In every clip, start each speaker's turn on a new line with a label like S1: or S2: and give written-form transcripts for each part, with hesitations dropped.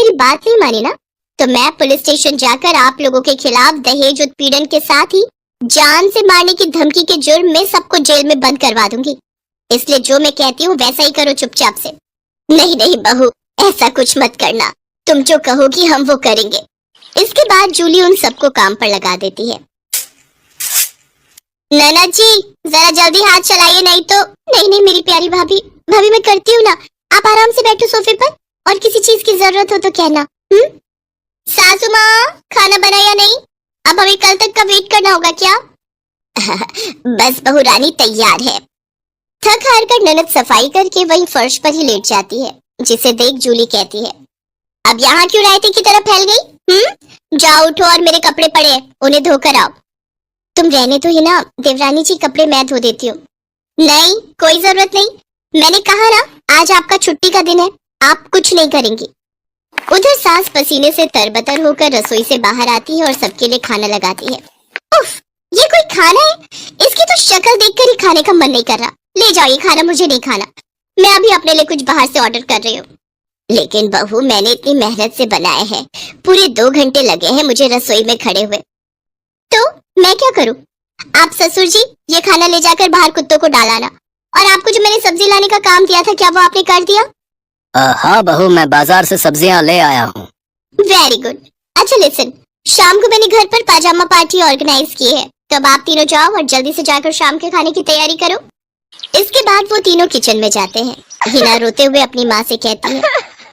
S1: मेरी बात नहीं मानी ना, तो मैं पुलिस स्टेशन जाकर आप लोगों के खिलाफ दहेज उत्पीड़न के साथ ही जान से मारने की धमकी के जुर्म में सबको जेल में बंद करवा दूंगी। इसलिए जो मैं कहती हूँ वैसा ही करो चुपचाप से। नहीं नहीं बहू, ऐसा कुछ मत करना, तुम जो कहोगी हम वो करेंगे। इसके बाद जूली उन सबको काम पर लगा देती है। नैना जी जरा जल्दी हाथ चलाइए, नहीं तो। नहीं नहीं मेरी प्यारी भाभी, भाभी मैं करती हूँ ना, आप आराम से बैठो सोफे पर, और किसी चीज की जरूरत हो तो कहना। सासू माँ खाना बनाया नहीं? अब हमें कल तक का वेट करना होगा क्या? बस बहू रानी तैयार है। थक हार कर ननद सफाई करके वहीं फर्श पर ही लेट जाती है, जिसे देख जूली कहती है, अब यहाँ क्यों रायते की तरह फैल गई? जाओ उठो और मेरे कपड़े पड़े हैं, उन्हें धोकर आओ। तुम रहने तो ही ना देवरानी जी, कपड़े मैं धो देती हूँ। नहीं कोई जरूरत नहीं, मैंने कहा ना आज आपका छुट्टी का दिन है, आप कुछ नहीं करेंगी। उधर सास पसीने से तरबतर होकर रसोई से बाहर आती है और सबके लिए खाना लगाती है। उफ, ये कोई खाना है? इसकी तो शक्ल देखकर ही खाने का मन नहीं कर रहा। ले जाओ ये खाना, मुझे नहीं खाना, मैं अभी अपने लिए कुछ बाहर से ऑर्डर कर रही हूँ। लेकिन बहू मैंने इतनी मेहनत से बनाए हैं, पूरे 2 घंटे लगे हैं मुझे रसोई में खड़े हुए, तो मैं क्या करूँ? आप ससुर जी ये खाना ले जाकर बाहर कुत्तों को डालाना, और आपको जो मैंने सब्जी लाने का काम दिया था क्या वो आपने कर दिया?
S2: हाँ बहू, मैं बाजार से सब्जियां ले आया हूँ।
S1: Very good. अच्छा लिसन, शाम को मैंने घर पर पाजामा पार्टी ऑर्गेनाइज की है, तब आप तीनों जाओ और जल्दी से जाकर शाम के खाने की तैयारी करो। इसके बाद वो तीनों किचन में जाते हैं। हिना रोते हुए अपनी माँ से कहती है,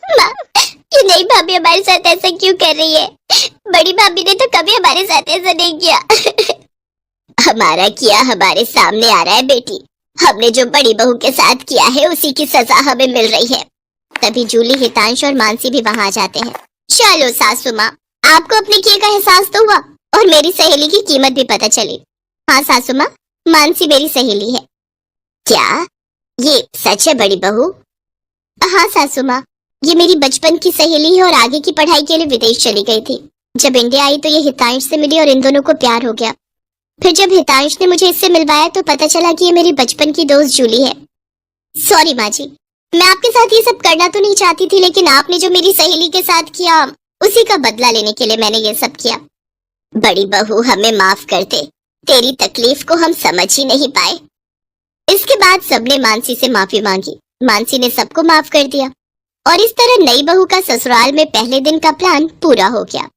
S1: माँ क्यों नहीं भाभी हमारे साथ ऐसा क्यों कर रही है? बड़ी भाभी ने तो कभी हमारे साथ ऐसा नहीं किया। हमारा किया हमारे सामने आ रहा है बेटी, हमने जो बड़ी बहू के साथ किया है उसी की सजा हमें मिल रही है। तभी जूली, हितांश और मानसी भी वहां आ जाते हैं। चलो सासू माँ, आपको अपने किए का एहसास तो हुआ और मेरी सहेली की कीमत भी पता चली। हाँ सासू माँ, मानसी मेरी सहेली है। क्या ये सच है बड़ी बहू? हाँ सासू माँ, ये मेरी बचपन की सहेली है और आगे की पढ़ाई के लिए विदेश चली गई थी। जब इंडिया आई तो ये हितांश से मिली और इन दोनों को प्यार हो गया। फिर जब हितांश ने मुझे इससे मिलवाया तो पता चला कि ये मेरी बचपन की दोस्त जूली है। सॉरी माँ जी, मैं आपके साथ ये सब करना तो नहीं चाहती थी, लेकिन आपने जो मेरी सहेली के साथ किया उसी का बदला लेने के लिए मैंने ये सब किया। बड़ी बहू हमें माफ कर दे, तेरी तकलीफ को हम समझ ही नहीं पाए। इसके बाद सबने मानसी से माफी मांगी। मानसी ने सबको माफ कर दिया और इस तरह नई बहू का ससुराल में पहले दिन का प्लान पूरा हो गया।